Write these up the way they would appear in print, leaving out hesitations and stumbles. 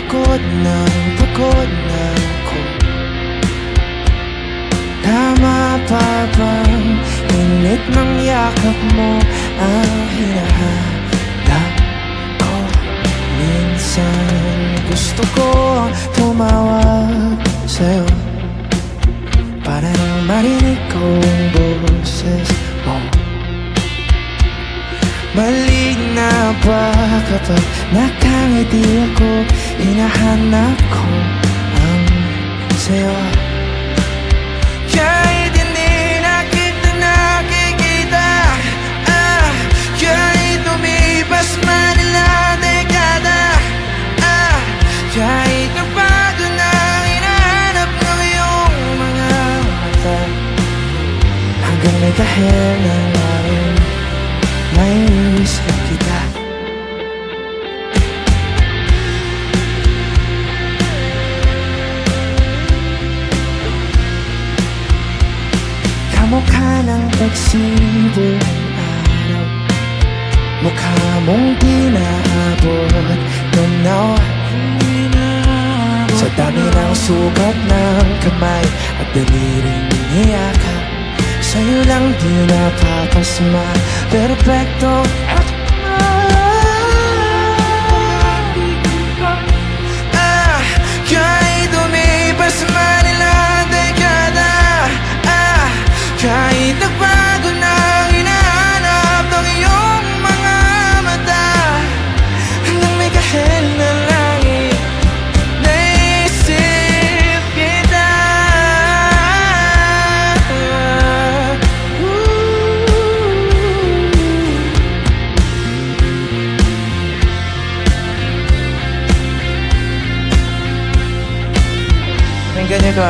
pagod na ako. Tama pa bang init ng yakap mo ang hinahanap ko? Minsan gusto ko tumawag sa'yo para nang marinig ko ang boses mo. Mali na ba kapag nakangiti ako? Hinahanap ko ang sa'yo. Kahit hindi nakikita, kahit lumipas man ilang dekada, kahit nagbago na hinahanap ng iyong mga mata, hanggang may dahilan lang may isip kita. Kamukha ng pagsibol ng araw, mukha mong di naabot tanaw. Sa dami ng sugat ng kamay at daliring niyakap, sa'yo lang di napapasma, perfecto at kahit lumipas man ilang dekada, kahit nagbago na ang hinahanap ng iyong mga mata, hanggang may kahel na langit, naisip kita. May ganito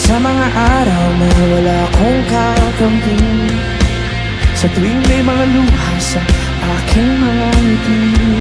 sa mga araw na wala akong kakampi, sa tuwing may mga luha sa aking mga ngiti.